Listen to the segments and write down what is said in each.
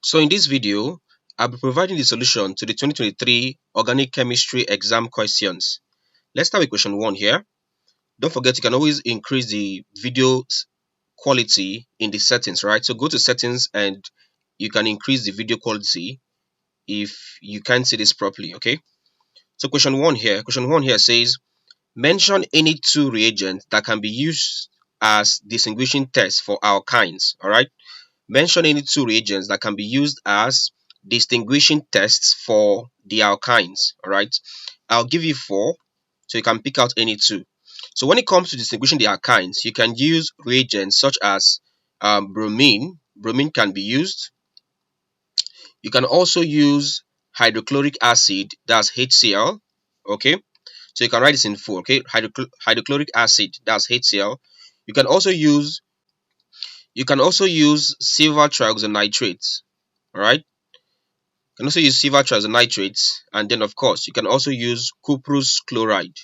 So in this video, I'll be providing the solution to the 2023 Organic Chemistry exam questions. Let's start with question 1 here. Don't forget you can always increase the video quality in the settings, right? So go to settings and you can increase the video quality if you can't see this properly, okay? So question 1 here says, mention any two reagents that can be used as distinguishing tests for alkynes, all right? Mention any two reagents that can be used as distinguishing tests for the alkynes. All right, I'll give you 4, so you can pick out any two. So when it comes to distinguishing the alkynes, you can use reagents such as bromine. Bromine can be used. You can also use hydrochloric acid, that's HCl. Okay, so you can write this in full. Okay, hydrochloric acid, that's HCl. You can also use silver trioxonitrate. All right, you can also use silver trioxonitrate, and then of course you can also use cuprous chloride.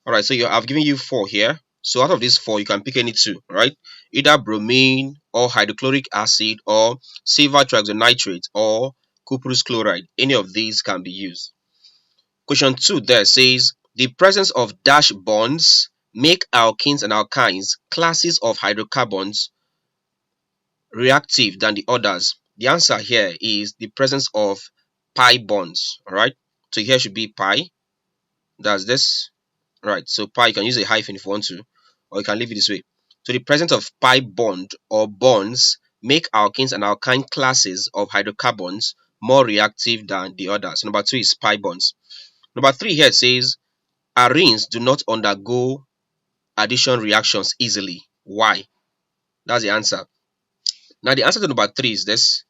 All right, so I've given you 4 here. So out of these 4, you can pick any two. All right, either bromine or hydrochloric acid or silver trioxonitrate or cuprous chloride. Any of these can be used. Question 2 there says the presence of dash bonds make alkenes and alkynes, classes of hydrocarbons, reactive than the others. The answer here is the presence of pi bonds. All right, so here should be pi. That's this. All right, so pi, you can use a hyphen if you want to, or you can leave it this way. So the presence of pi bond or bonds make alkenes and alkyne classes of hydrocarbons more reactive than the others. So number 2 is pi bonds. Number 3 here it says arenes do not undergo addition reactions easily. Why? That's the answer. Now the answer to number 3 is this: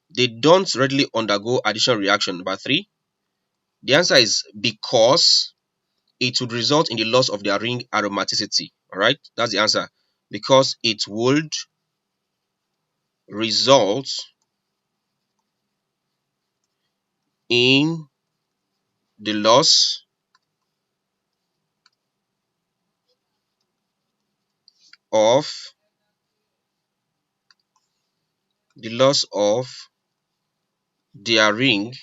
they don't readily undergo addition reaction. Number 3, the answer is because it would result in the loss of their ring aromaticity. All right, that's the answer. Because it would result in the loss of their ring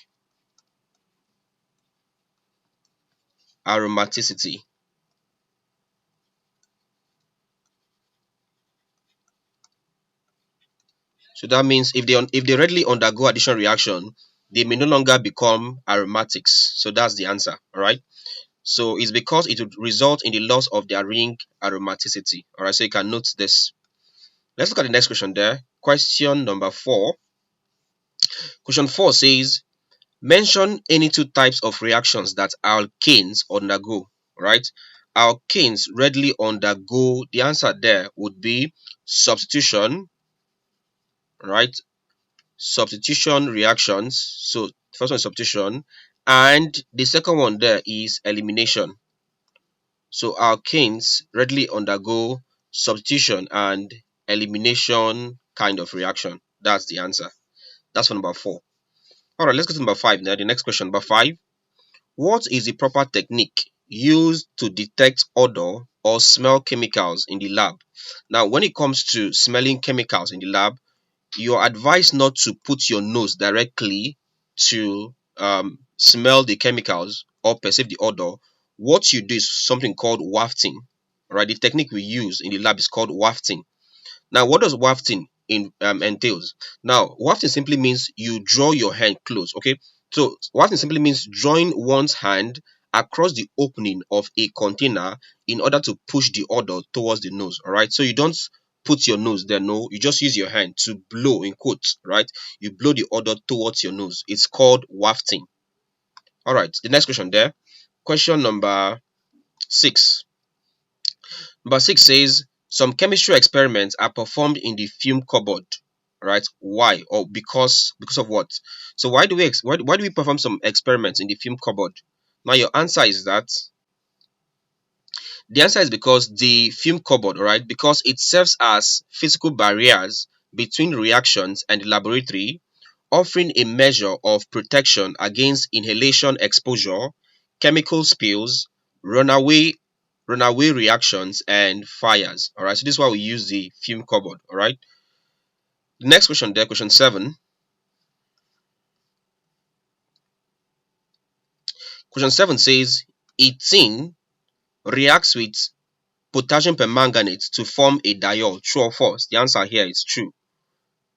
aromaticity. So that means if they readily undergo addition reaction, they may no longer become aromatics. So that's the answer. All right. So it's because it would result in the loss of their ring aromaticity. All right. So you can note this. Let's look at the next question there. Question number 4. Question 4 says, mention any two types of reactions that alkanes undergo. Right? Alkanes readily undergo. The answer there would be substitution. Right? Substitution reactions. So the first one is substitution, and the second one there is elimination. So alkanes readily undergo substitution and elimination kind of reaction. That's the answer. That's for number 4. All right, let's go to number 5 now. The next question, number 5. What is the proper technique used to detect odor or smell chemicals in the lab? Now, when it comes to smelling chemicals in the lab, you're advised not to put your nose directly to smell the chemicals or perceive the odor. What you do is something called wafting. Right, the technique we use in the lab is called wafting. Now, what does wafting entails? Now, wafting simply means you draw your hand close. Okay, so wafting simply means drawing one's hand across the opening of a container in order to push the odor towards the nose. All right, so you don't put your nose there. No, you just use your hand to blow, in quotes. Right, you blow the odor towards your nose. It's called wafting. All right, the next question there. Question number 6. Number 6 says some chemistry experiments are performed in the fume cupboard. Right? Why? Or because of what? So why do we perform some experiments in the fume cupboard? Now your answer is that the answer is because the fume cupboard, right? Because it serves as physical barriers between reactions and the laboratory, offering a measure of protection against inhalation exposure, chemical spills, runaway reactions, and fires. All right, so this is why we use the fume cupboard. All right, the next question there, question 7. Question 7 says ethene reacts with potassium permanganate to form a diol. True or false? The answer here is true.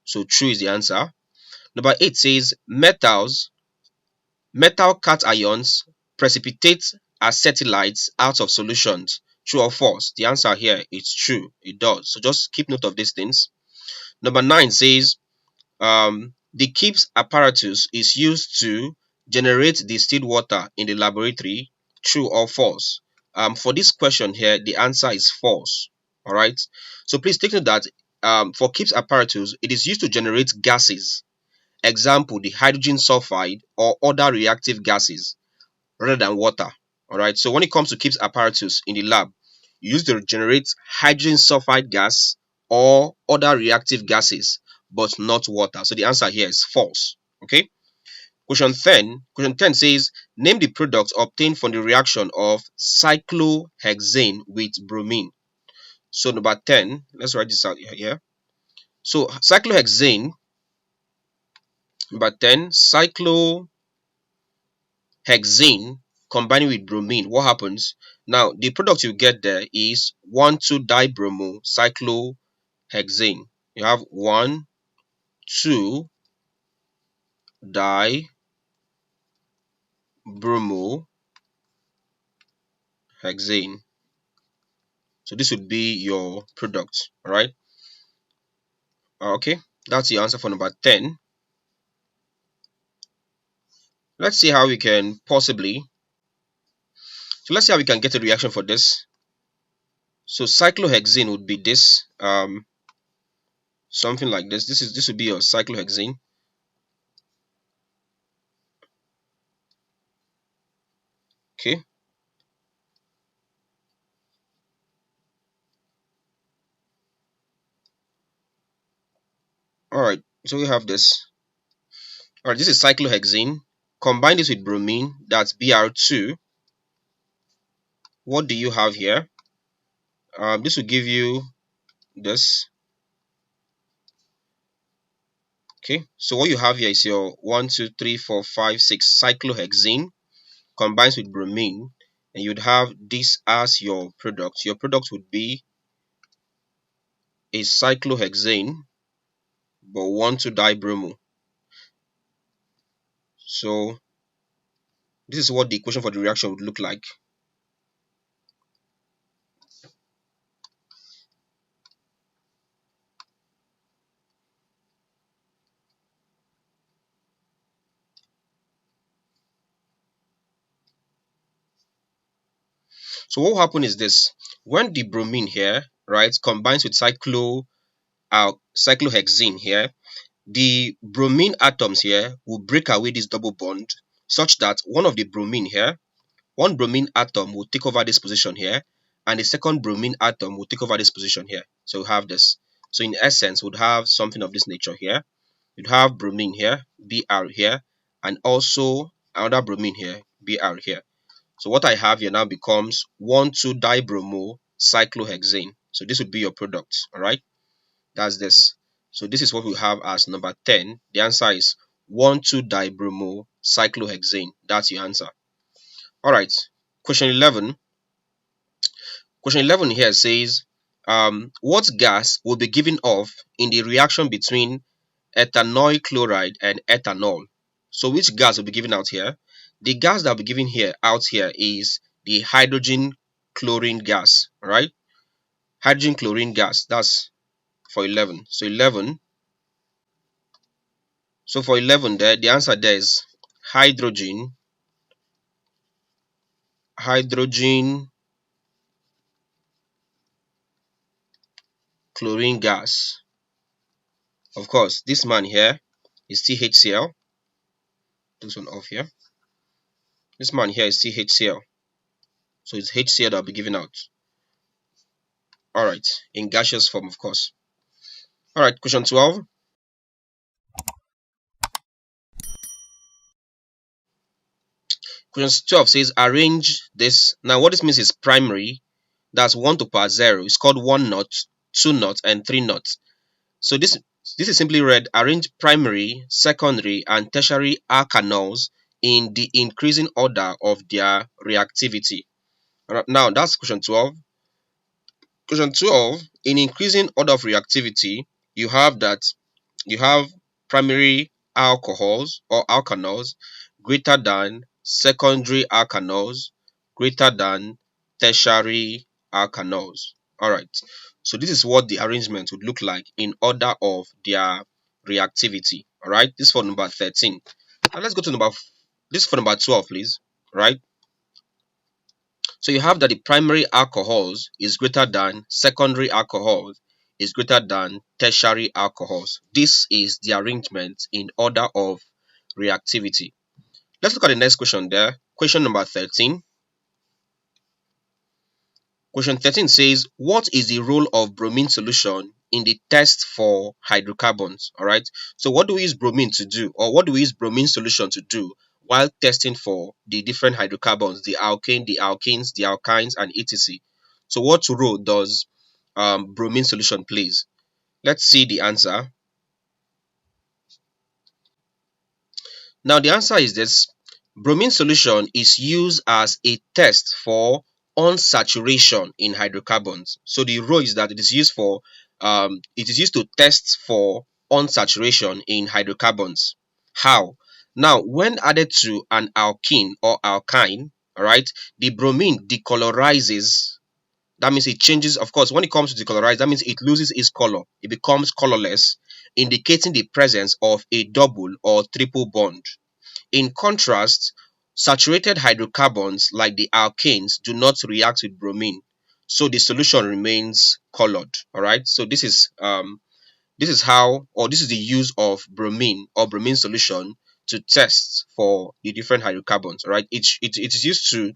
So true is the answer. Number 8 says metal cations precipitate acetylides out of solutions. True or false? The answer here is true. It does. So just keep note of these things. Number 9 says the Gibbs apparatus is used to generate distilled water in the laboratory. True or false? For this question here, the answer is false. All right. So please take note that for Gibbs apparatus, it is used to generate gases. Example, the hydrogen sulfide or other reactive gases rather than water. All right. So when it comes to Gibbs apparatus in the lab, you use to generate hydrogen sulfide gas or other reactive gases, but not water. So the answer here is false. Okay. Question 10 says, name the products obtained from the reaction of cyclohexane with bromine. So number 10, let's write this out here. So cyclohexane, number 10, cyclohexane combining with bromine. What happens? Now, the product you get there is 1,2-dibromo cyclohexane. You have 1,2-dibromohexane. So this would be your product, all right? Okay, that's the answer for number 10. Let's see how we can possibly. So let's see how we can get a reaction for this. So cyclohexane would be this, something like this. This would be your cyclohexane. Okay. All right. So we have this. All right. This is cyclohexane. Combine this with bromine. That's Br2. What do you have here? This will give you this. Okay. So what you have here is your 1, 2, 3, 4, 5, 6 cyclohexane combines with bromine, and you'd have this as your product. Your product would be a cyclohexane but 1,2-dibromo. So this is what the equation for the reaction would look like. So what will happen is this: when the bromine here, right, combines with cyclohexane here, the bromine atoms here will break away this double bond such that one bromine atom will take over this position here, and the second bromine atom will take over this position here. So we have this. So in essence, we'd have something of this nature here. You'd have bromine here, Br here, and also another bromine here, Br here. So what I have here now becomes 1,2-dibromo cyclohexane. So this would be your product. All right, that's this. So this is what we have as number 10. The answer is 1,2-dibromo cyclohexane. That's your answer. All right. Question 11. Question 11 here says, what gas will be given off in the reaction between ethanoic chloride and ethanol? So which gas will be given out here? The gas that will be given out here is the hydrogen chlorine gas. All right, hydrogen chlorine gas. That's for 11. So 11. So for 11 there, the answer there is hydrogen chlorine gas. Of course, this man here is CHCl. This one off here. This man here is CHCl. So it's HCl that will be given out. Alright, in gaseous form, of course. Alright, question 12. Question 12 says arrange this. Now what this means is primary. That's 1 to power 0. It's called 1 knot, 2 knot, and 3 knots. So this is simply read arrange primary, secondary, and tertiary alkanols in the increasing order of their reactivity. Alright, now that's question 12. Question 12, in increasing order of reactivity, you have that you have primary alcohols or alkanols greater than secondary alkanols greater than tertiary alkanols. Alright, so this is what the arrangement would look like in order of their reactivity. Alright, this is for number 13. Now let's go to this is for number 12, please. Right, so you have that the primary alcohols is greater than secondary alcohols is greater than tertiary alcohols. This is the arrangement in order of reactivity. Let's look at the next question there. Question number 13. Question 13 says, what is the role of bromine solution in the test for hydrocarbons? All right. So what do we use bromine to do, or what do we use bromine solution to do while testing for the different hydrocarbons, the alkane, the alkenes, the alkynes, and etc.? So what role does bromine solution plays? Let's see the answer. Now the answer is this. Bromine solution is used as a test for unsaturation in hydrocarbons. So the role is that it is used to test for unsaturation in hydrocarbons. How? Now, when added to an alkene or alkyne, all right, the bromine decolorizes. That means it changes. Of course, when it comes to decolorize, that means it loses its color. It becomes colorless, indicating the presence of a double or triple bond. In contrast, saturated hydrocarbons like the alkanes do not react with bromine, so the solution remains colored. All right, so this is how, or this is the use of bromine or bromine solution to test for the different hydrocarbons. All right, it is used to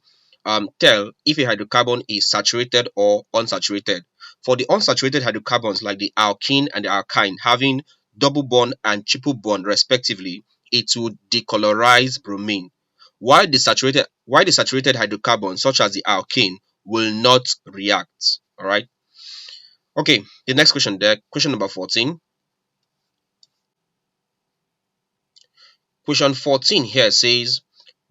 tell if a hydrocarbon is saturated or unsaturated. For the unsaturated hydrocarbons like the alkene and the alkyne having double bond and triple bond respectively, it would decolorize bromine. While the saturated hydrocarbons such as the alkene will not react. All right. Okay, the next question there, question number 14. Question 14 here says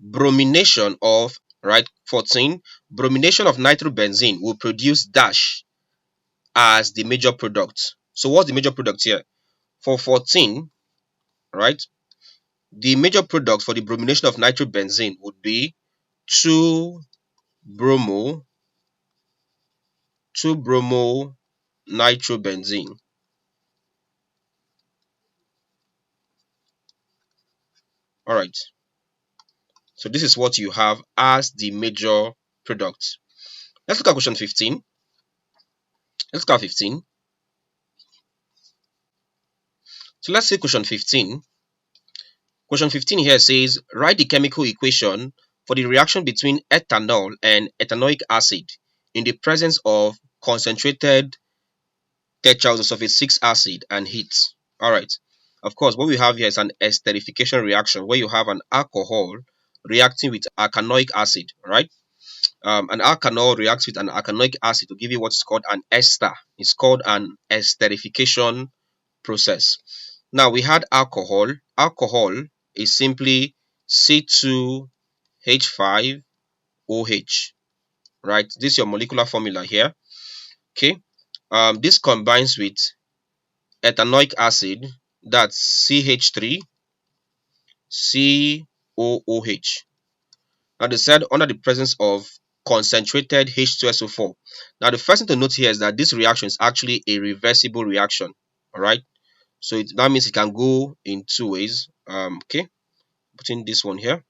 bromination of, right, 14, bromination of nitrobenzene will produce dash as the major product. So what's the major product here? For 14, right, the major product for the bromination of nitrobenzene would be 2 bromo 2 bromo nitrobenzene. All right, so this is what you have as the major product. Let's look at question 15. Let's look at 15. So let's see question 15. Question 15 here says, write the chemical equation for the reaction between ethanol and ethanoic acid in the presence of concentrated tetraoxosulfate 6 acid and heat. Alright, of course, what we have here is an esterification reaction where you have an alcohol reacting with alkanoic acid. Right? An alkanol reacts with an alkanoic acid to give you what's called an ester. It's called an esterification process. Now we had alcohol. Alcohol is simply C2H5OH. Right? This is your molecular formula here. Okay. This combines with ethanoic acid, that's CH3COOH. Now they said under the presence of concentrated H2SO4. Now the first thing to note here is that this reaction is actually a reversible reaction. All right. So that means it can go in two ways. Okay, putting this one here.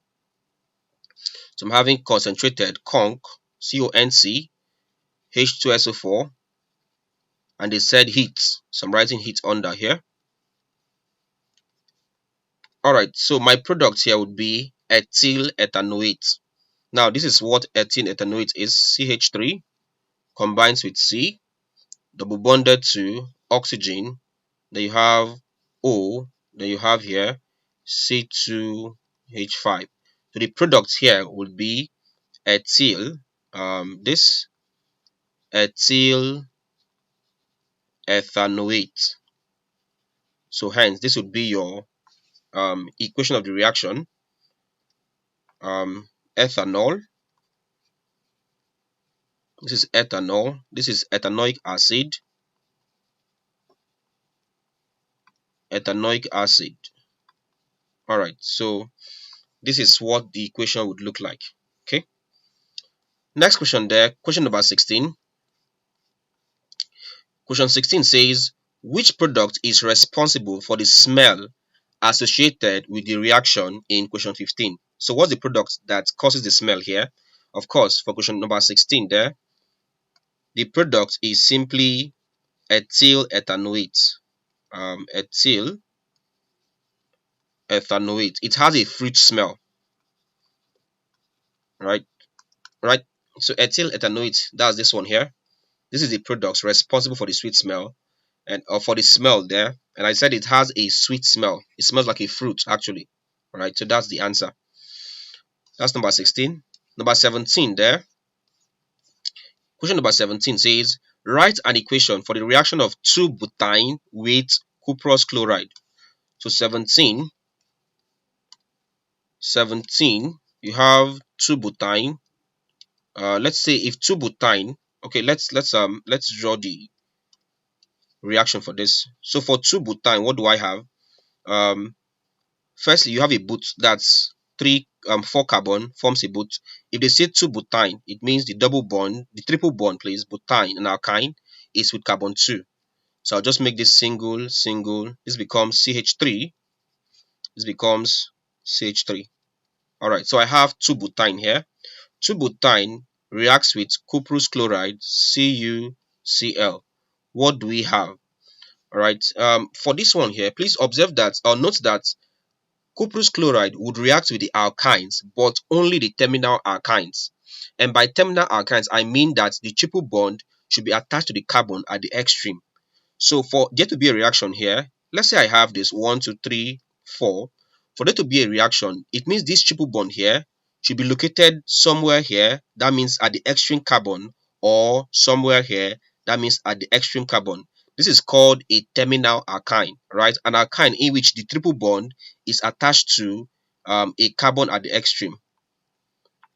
So I'm having concentrated conc, CONC, H2SO4, and they said heat. So I'm writing heat under here. Alright, so my product here would be ethyl ethanoate. Now this is what ethyl ethanoate is. CH3 combines with C, double bonded to oxygen. Then you have O, then you have here C2H5. So the product here would be ethyl, this ethyl ethanoate. So hence this would be your equation of the reaction. ethanol. This is ethanol. This is ethanoic acid. Ethanoic acid. All right. So this is what the equation would look like. Okay. Next question there. Question number 16. Question 16 says, which product is responsible for the smell associated with the reaction in question 15? So what's the product that causes the smell here? Of course, for question number 16 there, the product is simply ethyl ethanoate. Ethyl ethanoate. It has a fruit smell, right? Right. So ethyl ethanoate, that's this one here. This is the product responsible for the sweet smell and for the smell there. And I said it has a sweet smell. It smells like a fruit actually. All right. So that's the answer. That's number 16. Number 17 there. Question number 17 says, write an equation for the reaction of 2-butyne with cuprous chloride. So 17, you have 2-butyne. Let's say if 2-butyne, okay, let's draw the reaction for this. So for 2-butyne, what do I have? Firstly, you have a but that's 4 carbon forms a but. If they say 2-butyne, it means the double bond, the triple bond, please, butyne, an alkyne, is with carbon 2. So I'll just make this single, single. This becomes CH3. This becomes CH3. All right. So I have 2-butyne here. 2-butyne reacts with cuprous chloride, CuCl. What do we have? All right. For this one here, please observe that or note that cuprous chloride would react with the alkynes, but only the terminal alkynes. And by terminal alkynes, I mean that the triple bond should be attached to the carbon at the extreme. So for there to be a reaction here, let's say I have this 1, 2, 3, 4. For there to be a reaction, it means this triple bond here should be located somewhere here. That means at the extreme carbon, or somewhere here. That means at the extreme carbon. This is called a terminal alkyne, right? An alkyne in which the triple bond is attached to a carbon at the extreme.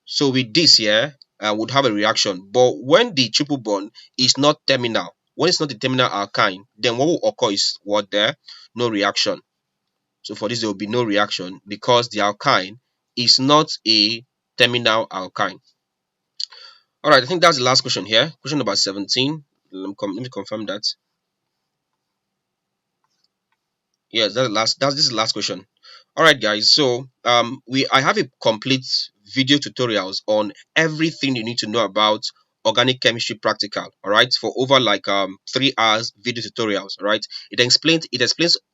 So with this here, would have a reaction. But when the triple bond is not terminal, when it's not a terminal alkyne, then what will occur is what there? No reaction. So for this, there will be no reaction because the alkyne is not a terminal alkyne. All right, I think that's the last question here. Question number 17. Let me confirm that. Yes, this is the last question. All right, guys. So I have a complete video tutorials on everything you need to know about organic chemistry practical. All right, for over like 3 hours video tutorials. All right, it explains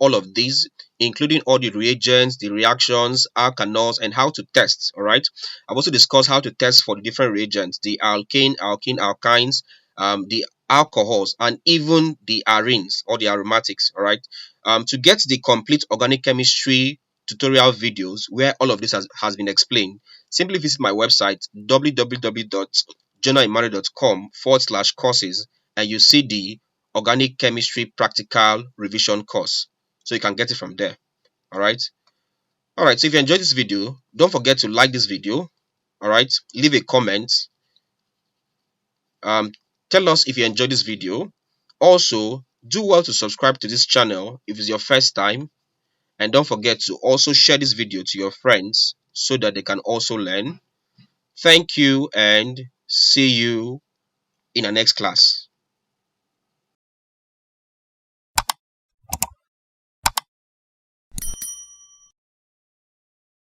all of these, including all the reagents, the reactions, alkanols, and how to test. All right, I've also discussed how to test for the different reagents, the alkane, alkene, alkynes, the alcohols, and even the arenes or the aromatics. All right, to get the complete organic chemistry tutorial videos where all of this has been explained, simply visit my website www.jonaemmanuel.com/courses, and you see the organic chemistry practical revision course. So you can get it from there. All right. All right. So if you enjoyed this video, don't forget to like this video. All right. Leave a comment. Um, tell us if you enjoyed this video. Also, do well to subscribe to this channel if it's your first time. And don't forget to also share this video to your friends so that they can also learn. Thank you and see you in the next class.